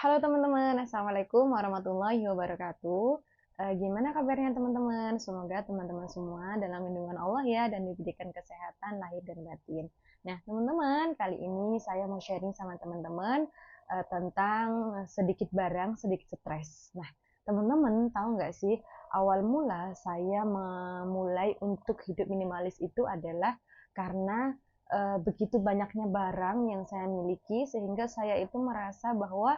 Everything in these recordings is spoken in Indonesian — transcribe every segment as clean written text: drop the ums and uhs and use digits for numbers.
Halo teman-teman, Assalamualaikum warahmatullahi wabarakatuh. Gimana kabarnya teman-teman? Semoga teman-teman semua dalam lindungan Allah ya dan diberikan kesehatan lahir dan batin. Nah teman-teman, kali ini saya mau sharing sama teman-teman tentang sedikit barang, sedikit stres. Nah teman-teman tahu nggak sih, awal mula saya memulai untuk hidup minimalis itu adalah karena begitu banyaknya barang yang saya miliki sehingga saya itu merasa bahwa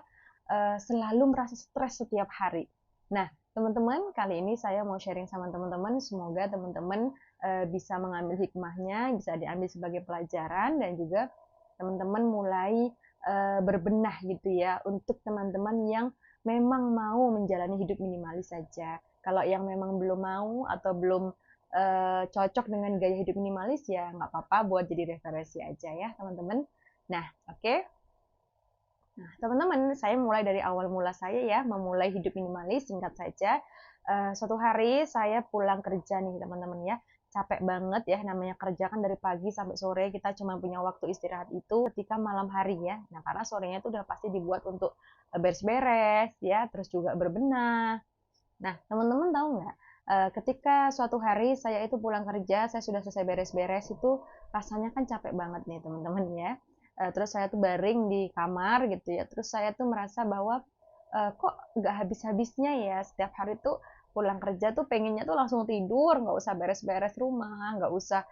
selalu merasa stres setiap hari. Nah, teman-teman, kali ini saya mau sharing sama teman-teman. Semoga teman-teman bisa mengambil hikmahnya, bisa diambil sebagai pelajaran, dan juga teman-teman mulai berbenah gitu ya untuk teman-teman yang memang mau menjalani hidup minimalis saja. Kalau yang memang belum mau atau belum cocok dengan gaya hidup minimalis ya nggak apa-apa buat jadi referensi aja ya teman-teman. Nah, oke. Okay. Nah, teman-teman, saya mulai dari awal mula saya ya, memulai hidup minimalis, singkat saja. Suatu hari saya pulang kerja nih, teman-teman ya. Capek banget ya, namanya kerja kan dari pagi sampai sore, kita cuma punya waktu istirahat itu ketika malam hari ya. Nah, karena sorenya itu udah pasti dibuat untuk beres-beres ya, terus juga berbenah. Nah, teman-teman tahu nggak, ketika suatu hari saya itu pulang kerja, saya sudah selesai beres-beres itu rasanya kan capek banget nih teman-teman ya. Terus saya tuh baring di kamar gitu ya. Terus saya tuh merasa bahwa kok nggak habis-habisnya ya setiap hari tuh pulang kerja tuh pengennya tuh langsung tidur, nggak usah beres-beres rumah, nggak usah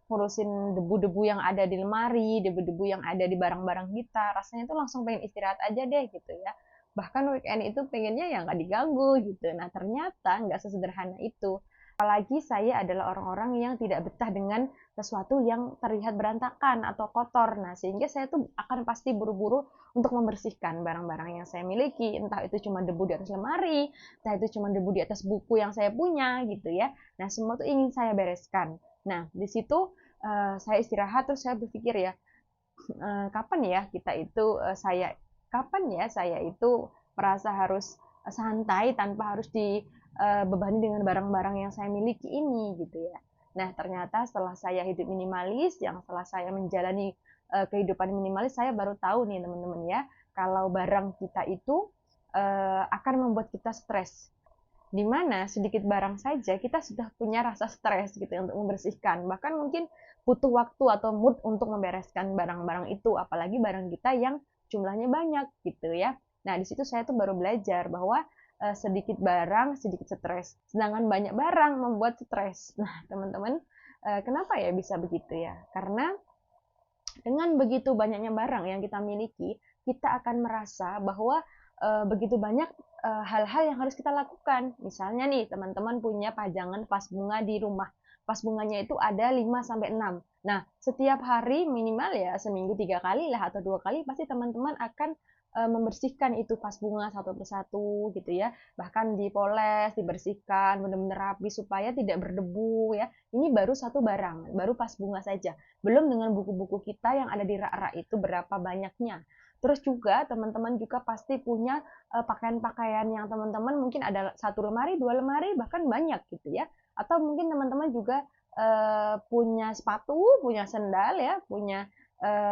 ngurusin debu-debu yang ada di lemari, debu-debu yang ada di barang-barang kita. Rasanya tuh langsung pengen istirahat aja deh gitu ya. Bahkan weekend itu pengennya ya nggak diganggu gitu. Nah ternyata nggak sesederhana itu. Apalagi saya adalah orang-orang yang tidak betah dengan sesuatu yang terlihat berantakan atau kotor. Nah, sehingga saya tuh akan pasti buru-buru untuk membersihkan barang-barang yang saya miliki. Entah itu cuma debu di atas lemari, entah itu cuma debu di atas buku yang saya punya gitu ya. Nah, semua itu ingin saya bereskan. Nah, di situ saya istirahat terus saya berpikir ya, kapan ya kita itu kapan ya saya itu merasa harus santai tanpa harus dibebani dengan barang-barang yang saya miliki ini gitu ya. Nah, ternyata setelah saya hidup minimalis, yang setelah saya menjalani kehidupan minimalis, saya baru tahu nih teman-teman ya, kalau barang kita itu akan membuat kita stres, di mana sedikit barang saja kita sudah punya rasa stres gitu ya, untuk membersihkan. Bahkan mungkin butuh waktu atau mood untuk membereskan barang-barang itu, apalagi barang kita yang jumlahnya banyak gitu ya. Nah, di situ saya tuh baru belajar bahwa sedikit barang sedikit stres, sedangkan banyak barang membuat stres. Nah, teman-teman, kenapa ya bisa begitu ya? Karena dengan begitu banyaknya barang yang kita miliki, kita akan merasa bahwa begitu banyak hal-hal yang harus kita lakukan. Misalnya nih, teman-teman punya pajangan vas bunga di rumah. Vas bunganya itu ada 5 sampai 6. Nah, setiap hari minimal ya seminggu 3 kali lah atau 2 kali pasti teman-teman akan membersihkan itu vas bunga satu persatu gitu ya. Bahkan dipoles, dibersihkan, benar-benar rapi supaya tidak berdebu ya. Ini baru satu barang, baru vas bunga saja. Belum dengan buku-buku kita yang ada di rak-rak itu berapa banyaknya. Terus juga teman-teman juga pasti punya pakaian-pakaian yang teman-teman mungkin ada satu lemari, dua lemari, bahkan banyak gitu ya. Atau mungkin teman-teman juga punya sepatu, punya sendal ya, punya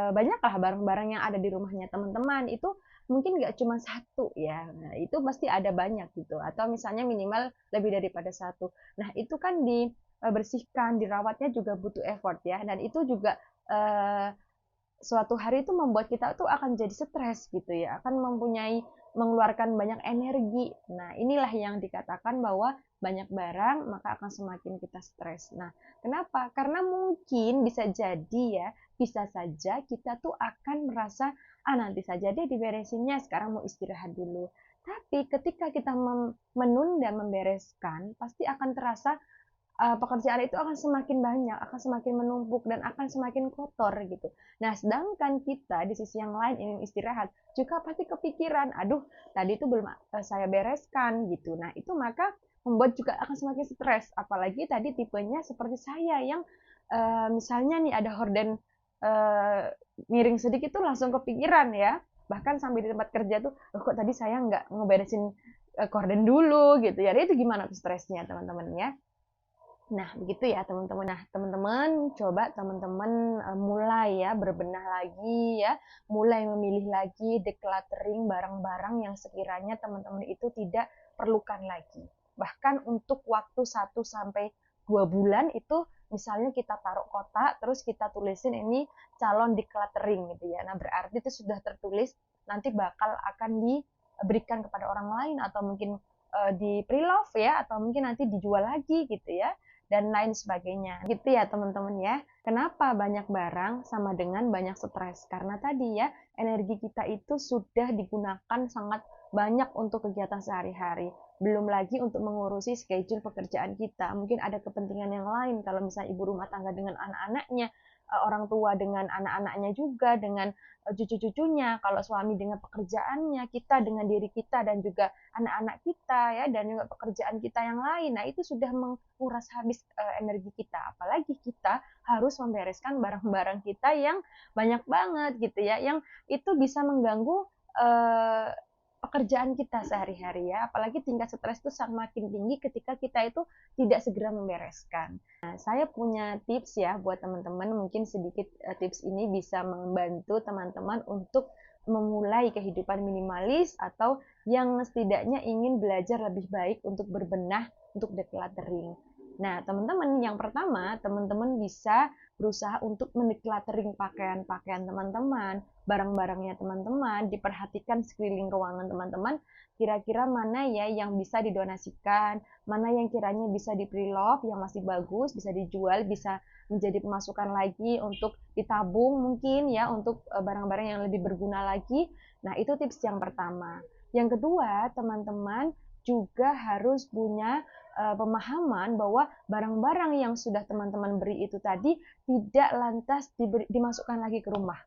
banyaklah barang-barang yang ada di rumahnya teman-teman. Itu mungkin nggak cuma satu ya. Nah, itu pasti ada banyak gitu. Atau misalnya minimal lebih daripada satu. Nah, itu kan dibersihkan, dirawatnya juga butuh effort ya. Dan itu juga eh, suatu hari itu membuat kita tuh akan jadi stres gitu ya, akan mengeluarkan banyak energi. Nah, inilah yang dikatakan bahwa banyak barang maka akan semakin kita stres. Nah, kenapa? Karena mungkin bisa jadi ya, bisa saja kita tuh akan merasa nanti saja deh diberesinnya, sekarang mau istirahat dulu. Tapi ketika kita menunda membereskan, pasti akan terasa pekerjaan itu akan semakin banyak, akan semakin menumpuk, dan akan semakin kotor gitu. Nah, sedangkan kita di sisi yang lain ingin istirahat, juga pasti kepikiran, aduh, tadi itu belum saya bereskan gitu. Nah, itu maka membuat juga akan semakin stres. Apalagi tadi tipenya seperti saya yang misalnya nih ada horden miring sedikit tuh langsung kepikiran ya. Bahkan sampai di tempat kerja tuh, loh kok tadi saya nggak ngeberesin korden dulu gitu ya. Itu gimana tuh stresnya teman-teman ya. Nah, begitu ya teman-teman. Nah, teman-teman coba teman-teman mulai ya berbenah lagi ya, mulai memilih lagi decluttering barang-barang yang sekiranya teman-teman itu tidak perlukan lagi. Bahkan untuk waktu 1 sampai 2 bulan itu misalnya kita taruh kotak terus kita tulisin ini calon decluttering gitu ya. Nah, berarti itu sudah tertulis nanti bakal akan diberikan kepada orang lain atau mungkin di pre-love ya atau mungkin nanti dijual lagi gitu ya dan lain sebagainya. Gitu ya teman-teman ya. Kenapa banyak barang sama dengan banyak stres? Karena tadi ya, energi kita itu sudah digunakan sangat banyak untuk kegiatan sehari-hari. Belum lagi untuk mengurusi schedule pekerjaan kita. Mungkin ada kepentingan yang lain. Kalau misalnya ibu rumah tangga dengan anak-anaknya, orang tua dengan anak-anaknya juga, dengan cucu-cucunya, kalau suami dengan pekerjaannya, kita dengan diri kita dan juga anak-anak kita ya dan juga pekerjaan kita yang lain. Nah, itu sudah menguras habis energi kita. Apalagi kita harus membereskan barang-barang kita yang banyak banget gitu ya, yang itu bisa mengganggu uh, pekerjaan kita sehari-hari ya. Apalagi tingkat stres itu semakin tinggi ketika kita itu tidak segera membereskan. Nah, saya punya tips ya buat teman-teman, mungkin sedikit tips ini bisa membantu teman-teman untuk memulai kehidupan minimalis atau yang setidaknya ingin belajar lebih baik untuk berbenah, untuk decluttering. Nah, teman-teman, yang pertama, teman-teman bisa berusaha untuk mendecluttering pakaian-pakaian teman-teman, barang-barangnya teman-teman, diperhatikan sekeliling ruangan teman-teman, kira-kira mana ya yang bisa didonasikan, mana yang kiranya bisa di pre-love, yang masih bagus, bisa dijual, bisa menjadi pemasukan lagi untuk ditabung mungkin ya, untuk barang-barang yang lebih berguna lagi. Nah, itu tips yang pertama. Yang kedua, teman-teman juga harus punya pemahaman bahwa barang-barang yang sudah teman-teman beri itu tadi tidak lantas dimasukkan lagi ke rumah.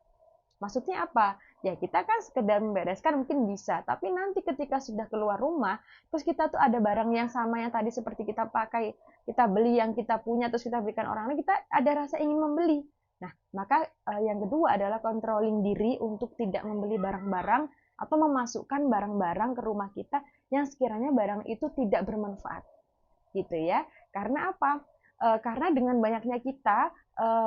Maksudnya apa? Ya kita kan sekedar membereskan mungkin bisa, tapi nanti ketika sudah keluar rumah, terus kita tuh ada barang yang sama yang tadi seperti kita pakai, kita beli yang kita punya, terus kita berikan orang lain, kita ada rasa ingin membeli. Nah, maka yang kedua adalah controlling diri untuk tidak membeli barang-barang atau memasukkan barang-barang ke rumah kita yang sekiranya barang itu tidak bermanfaat gitu ya. Karena apa? Karena dengan banyaknya kita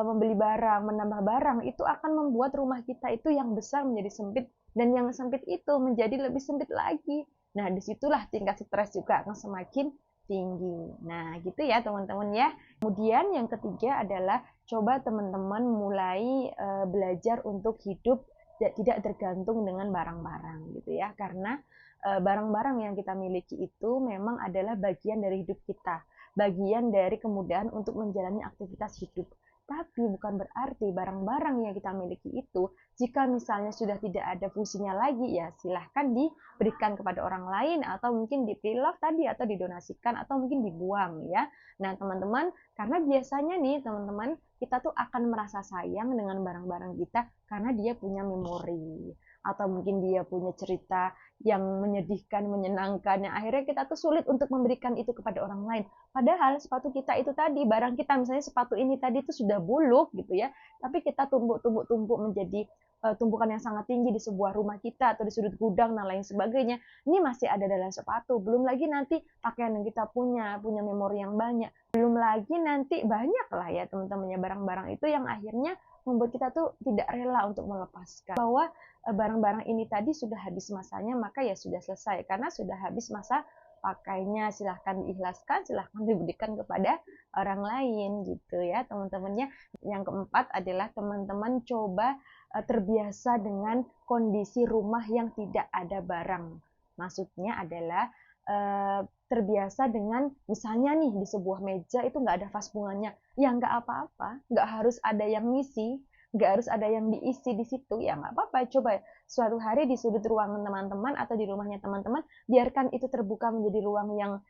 membeli barang, menambah barang, itu akan membuat rumah kita itu yang besar menjadi sempit dan yang sempit itu menjadi lebih sempit lagi. Nah, disitulah tingkat stres juga akan semakin tinggi. Nah, gitu ya teman-teman ya. Kemudian yang ketiga adalah coba teman-teman mulai belajar untuk hidup tidak tergantung dengan barang-barang gitu ya. Karena barang-barang yang kita miliki itu memang adalah bagian dari hidup kita, bagian dari kemudahan untuk menjalani aktivitas hidup. Tapi bukan berarti barang-barang yang kita miliki itu, jika misalnya sudah tidak ada fungsinya lagi, ya silahkan diberikan kepada orang lain, atau mungkin di pre-love tadi, atau didonasikan, atau mungkin dibuang ya. Nah teman-teman, karena biasanya nih teman-teman, kita tuh akan merasa sayang dengan barang-barang kita karena dia punya memori atau mungkin dia punya cerita yang menyedihkan, menyenangkan, yang akhirnya kita tuh sulit untuk memberikan itu kepada orang lain. Padahal sepatu kita itu tadi, barang kita misalnya sepatu ini tadi itu sudah buluk gitu ya, tapi kita tumpuk-tumpuk menjadi tumpukan yang sangat tinggi di sebuah rumah kita atau di sudut gudang dan lain sebagainya. Ini masih ada dalam sepatu. Belum lagi nanti pakaian yang kita punya memori yang banyak. Belum lagi nanti banyak lah ya teman-temannya barang-barang itu yang akhirnya membuat kita tuh tidak rela untuk melepaskan. Bahwa barang-barang ini tadi sudah habis masanya, maka ya sudah selesai. Karena sudah habis masa pakainya, silahkan diikhlaskan, silahkan diberikan kepada orang lain gitu ya teman-temannya. Yang keempat adalah teman-teman coba terbiasa dengan kondisi rumah yang tidak ada barang. Maksudnya adalah terbiasa dengan misalnya nih di sebuah meja itu nggak ada vas bunganya, ya nggak apa-apa, nggak harus ada yang ngisi, nggak harus ada yang diisi di situ, ya nggak apa-apa. Coba suatu hari di sudut ruangan teman-teman atau di rumahnya teman-teman, biarkan itu terbuka menjadi ruang yang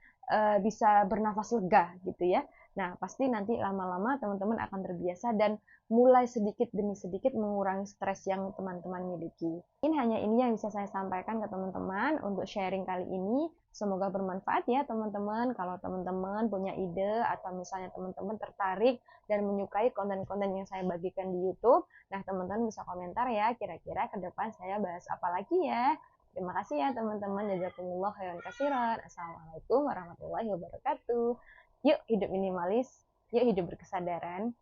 bisa bernafas lega gitu ya. Nah, pasti nanti lama-lama teman-teman akan terbiasa dan mulai sedikit demi sedikit mengurangi stres yang teman-teman miliki. Ini hanya ini yang bisa saya sampaikan ke teman-teman untuk sharing kali ini. Semoga bermanfaat ya teman-teman. Kalau teman-teman punya ide atau misalnya teman-teman tertarik dan menyukai konten-konten yang saya bagikan di YouTube, nah teman-teman bisa komentar ya, kira-kira ke depan saya bahas apa lagi ya. Terima kasih ya teman-teman. Jazakumullah khairan katsiran. Assalamualaikum warahmatullahi wabarakatuh. Yuk hidup minimalis, yuk hidup berkesadaran.